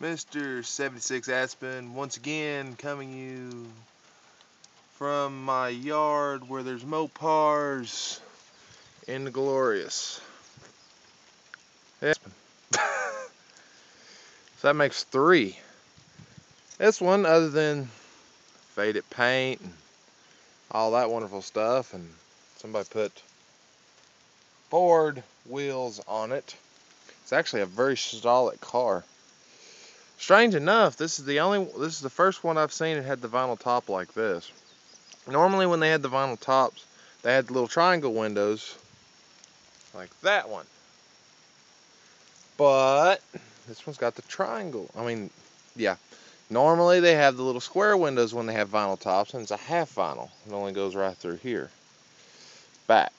Mr. 76 Aspen, once again coming you from my yard where there's Mopars in the glorious Aspen. So that makes 3. This one, other than faded paint and all that wonderful stuff, and somebody put Ford wheels on it. It's actually a very solid car. Strange enough, this is the first one I've seen that had the vinyl top like this. Normally when they had the vinyl tops, they had the little triangle windows like that one. But this one's got the triangle. Normally they have the little square windows when they have vinyl tops, and it's a half vinyl. It only goes right through here, back.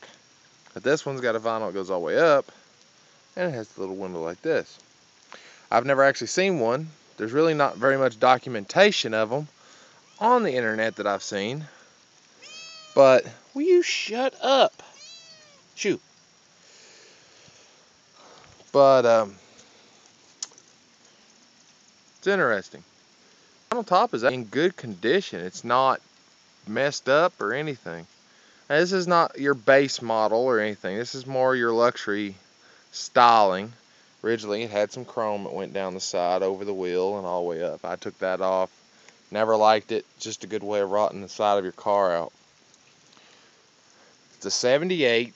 But this one's got a vinyl that goes all the way up, and it has the little window like this. I've never actually seen one. There's really not very much documentation of them on the internet that I've seen. But will you shut up? Shoo. But it's interesting. The vinyl top is in good condition. It's not messed up or anything. Now, this is not your base model or anything. This is more your luxury styling. Originally it had some chrome that went down the side over the wheel and all the way up. I took that off. Never liked it. Just a good way of rotting the side of your car out. It's a 78.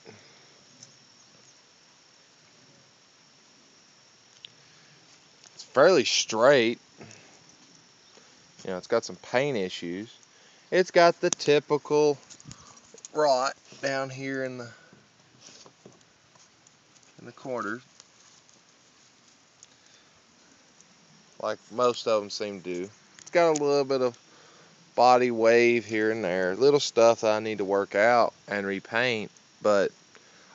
It's fairly straight. You know, it's got some paint issues. It's got the typical rot down here in the corners, like most of them seem to do. It's got a little bit of body wave here and there, little stuff that I need to work out and repaint, but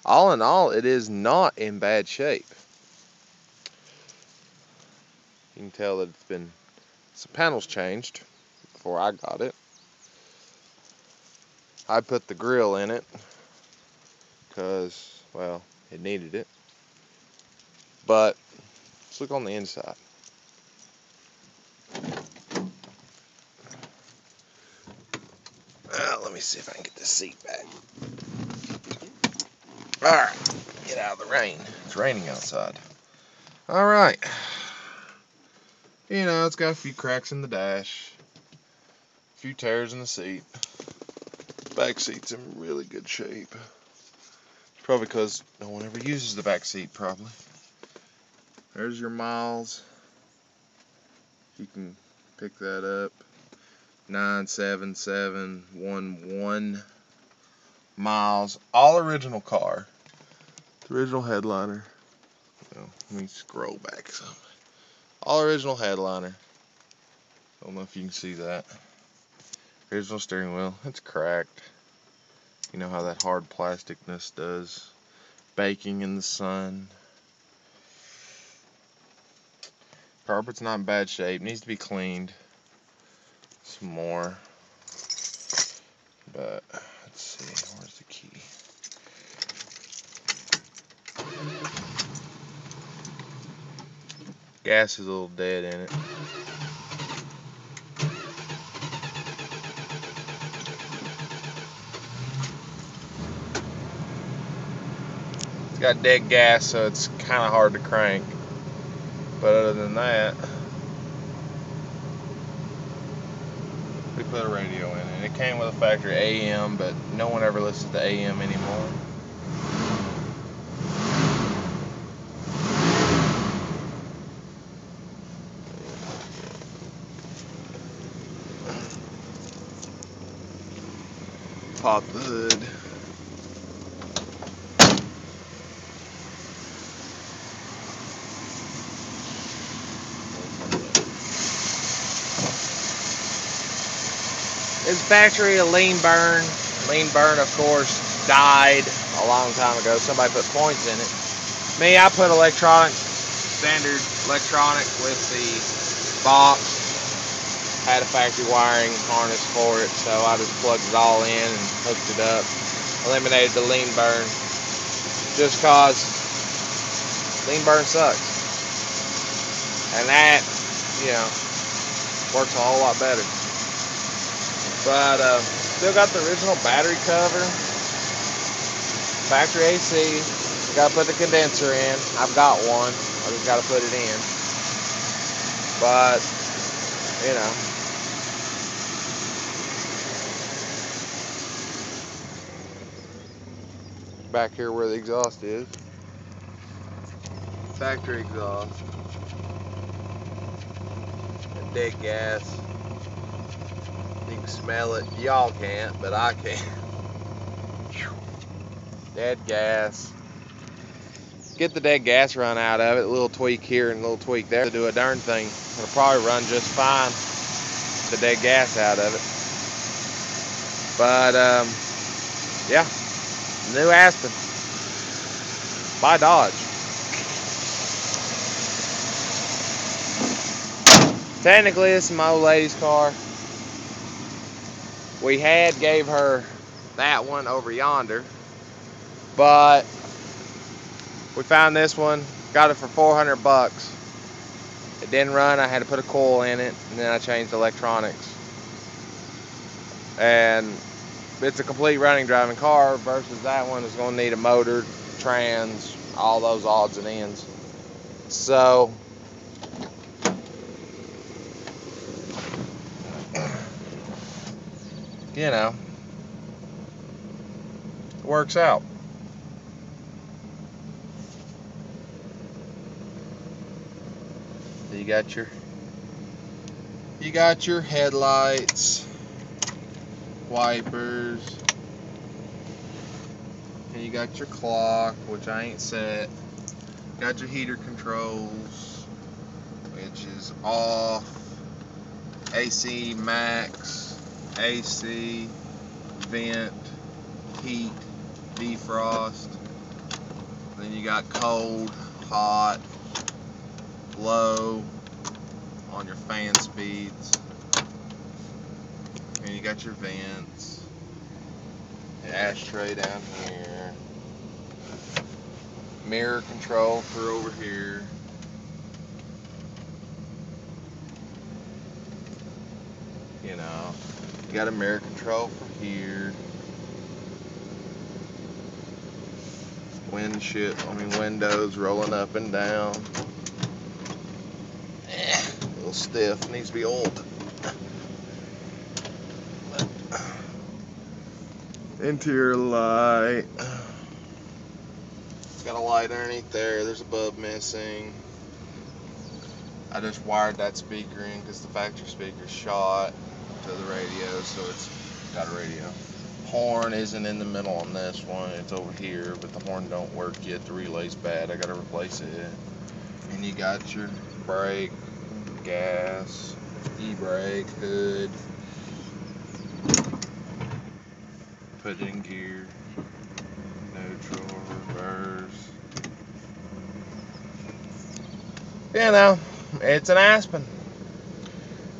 all in all, it is not in bad shape. You can tell that it's been some panels changed before I got it. I put the grill in it because, well, it needed it. But let's look on the inside. Let me see if I can get this seat back. Alright, get out of the rain. It's raining outside. Alright. You know, it's got a few cracks in the dash, a few tears in the seat. Back seat's in really good shape. It's probably because no one ever uses the back seat, probably. There's your miles. You can pick that up. 97711 miles. All original car. The original headliner. Well, let me scroll back some. All original headliner. Don't know if you can see that. Original steering wheel. It's cracked. You know how that hard plasticness does. Baking in the sun. Carpet's not in bad shape. Needs to be cleaned some more. But let's see. Where's the key? Gas is a little dead in it. It's got dead gas, so it's kind of hard to crank. But other than that, we put a radio in it. It came with a factory AM, but no one ever listens to AM anymore. Pop the hood. It's factory a lean burn. Lean burn, of course, died a long time ago. Somebody put points in it. Me, I put electronic, standard electronic with the box. Had a factory wiring harness for it, so I just plugged it all in and hooked it up. Eliminated the lean burn. Just cause lean burn sucks. And that you know, works a whole lot better. But still got the original battery cover, factory AC. Got to put the condenser in. I've got one. I just got to put it in. But, you know, back here where the exhaust is, factory exhaust, and dead gas. You can smell it. Y'all can't, but I can. Dead gas. Get the dead gas run out of it. A little tweak here and a little tweak there to do a darn thing. It'll probably run just fine. The dead gas out of it. But yeah, new Aspen by Dodge. Technically, this is my old lady's car. We gave her that one over yonder, but we found this one, got it for 400 bucks. It didn't run, I had to put a coil in it, and then I changed electronics. And it's a complete running driving car versus that one is going to need a motor, trans, all those odds and ends. So you know, it works out. You got your headlights, wipers, and you got your clock, which I ain't set. Got your heater controls, which is off, AC max, AC, vent, heat, defrost. Then you got cold, hot, low on your fan speeds. And you got your vents, the ashtray down here, mirror control for over here. You know, you got a mirror control for here. Windows rolling up and down. A little stiff, needs to be oiled. Interior light. It's got a light underneath there. There's a bulb missing. I just wired that speaker in because the factory speaker's shot to the radio, so it's got a radio. Horn isn't in the middle on this one, it's over here, but the horn don't work yet. The relay's bad, I gotta replace it. And you got your brake, gas, e-brake, hood. Put it in gear, neutral, reverse. You know, it's an Aspen.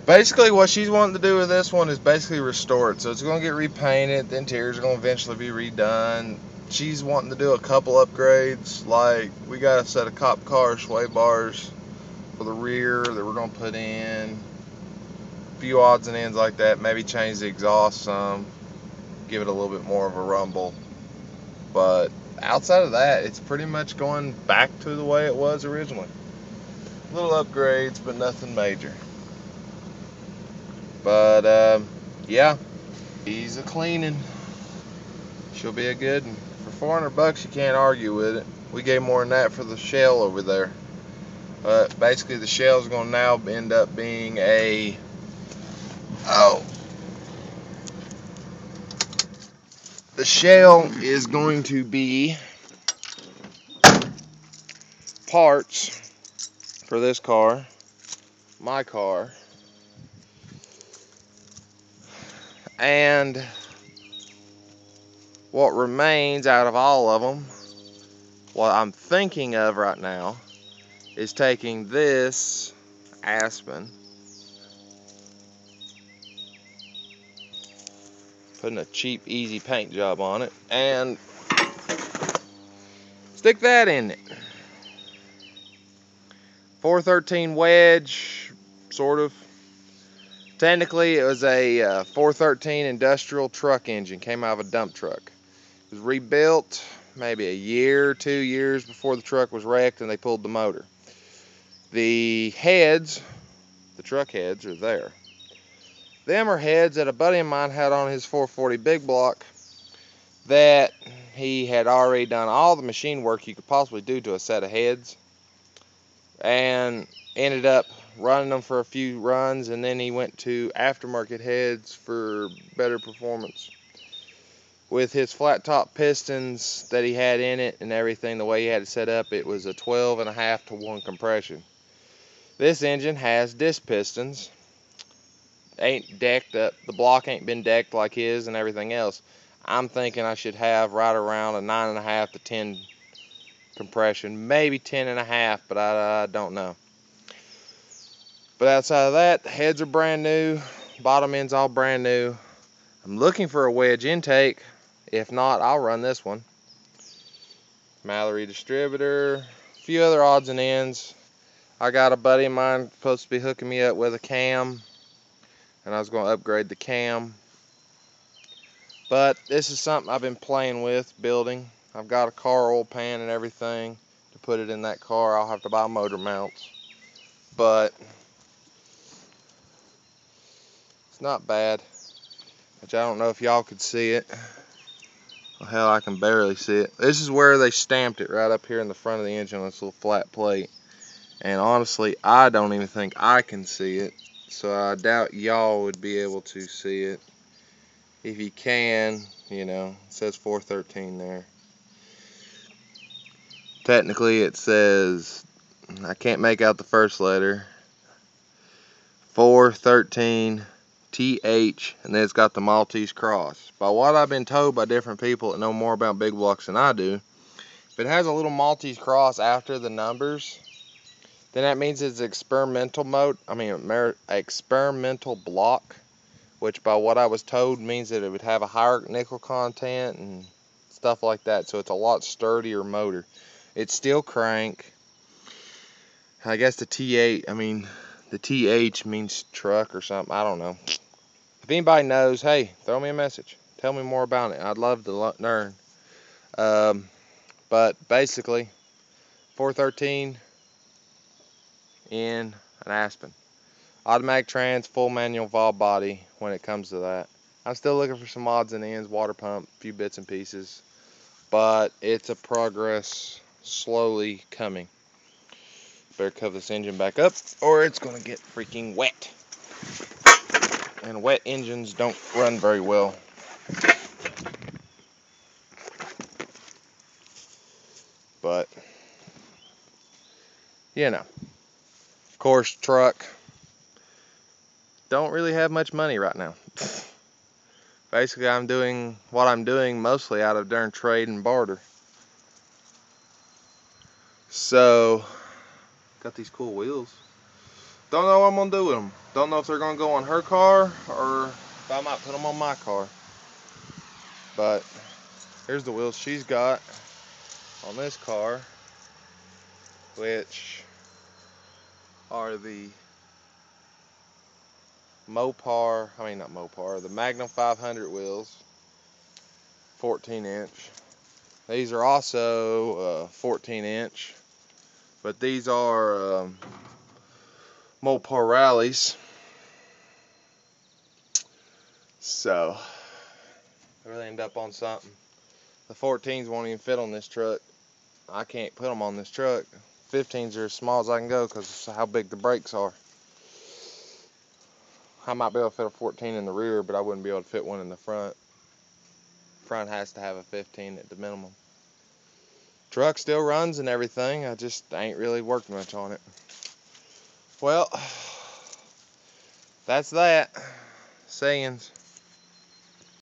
Basically what she's wanting to do with this one is basically restore it. So it's going to get repainted, the interior's going to eventually be redone. She's wanting to do a couple upgrades, like we got a set of cop car sway bars for the rear that we're going to put in. A few odds and ends like that, maybe change the exhaust some, give it a little bit more of a rumble. But outside of that, it's pretty much going back to the way it was originally. Little upgrades, but nothing major. But yeah, he's a cleaning. She'll be a good one. For 400 bucks, you can't argue with it. We gave more than that for the shell over there. But basically, the shell is going to now end up being a the shell is going to be parts for this car, my car. And what remains out of all of them, what I'm thinking of right now, is taking this Aspen, putting a cheap, easy paint job on it, and stick that in it. 413 wedge, sort of. Technically, it was a 413 industrial truck engine, came out of a dump truck. It was rebuilt maybe a year, 2 years before the truck was wrecked, and they pulled the motor. The heads, the truck heads, are there. Them are heads that a buddy of mine had on his 440 big block that he had already done all the machine work you could possibly do to a set of heads, and ended up running them for a few runs, and then he went to aftermarket heads for better performance. With his flat top pistons that he had in it and everything, the way he had it set up, it was a 12.5 to 1 compression. This engine has disc pistons. Ain't decked up. The block ain't been decked like his and everything else. I'm thinking I should have right around a 9.5 to 10 compression, maybe 10.5, but I don't know. But outside of that, the heads are brand new, bottom end's all brand new. I'm looking for a wedge intake. If not, I'll run this one. Mallory distributor, a few other odds and ends. I got a buddy of mine supposed to be hooking me up with a cam, and I was going to upgrade the cam. But this is something I've been playing with, building. I've got a car oil pan and everything to put it in that car. I'll have to buy motor mounts. But it's not bad. Which I don't know if y'all could see it. Well, hell, I can barely see it. This is where they stamped it, right up here in the front of the engine on this little flat plate. And honestly, I don't even think I can see it. So I doubt y'all would be able to see it. If you can, you know, it says 413 there. Technically it says, I can't make out the first letter, 413 TH, and then it's got the Maltese cross. By what I've been told by different people that know more about big blocks than I do, if it has a little Maltese cross after the numbers, then that means it's experimental experimental block, which by what I was told means that it would have a higher nickel content and stuff like that. So it's a lot sturdier motor. It's steel crank. I guess the the TH means truck or something. I don't know. If anybody knows, hey, throw me a message. Tell me more about it. I'd love to learn. But basically, 413 in an Aspen. Automatic trans, full manual valve body when it comes to that. I'm still looking for some odds and ends, water pump, a few bits and pieces. But it's a progress slowly coming. Better cover this engine back up or it's going to get freaking wet. And wet engines don't run very well. But, you know, of course, truck. Don't really have much money right now. Basically, I'm doing what I'm doing mostly out of darn trade and barter. So, got these cool wheels. Don't know what I'm going to do with them. Don't know if they're going to go on her car or if I might put them on my car. But here's the wheels she's got on this car, which are the the Magnum 500 wheels, 14 inch. These are also 14 inch, but these are Mopar Rallies. So I really end up on something. The 14s won't even fit on this truck. I can't put them on this truck. 15s are as small as I can go because of how big the brakes are. I might be able to fit a 14 in the rear, but I wouldn't be able to fit one in the front. Front has to have a 15 at the minimum. Truck still runs and everything. I just ain't really worked much on it. Well, that's that. Sayings.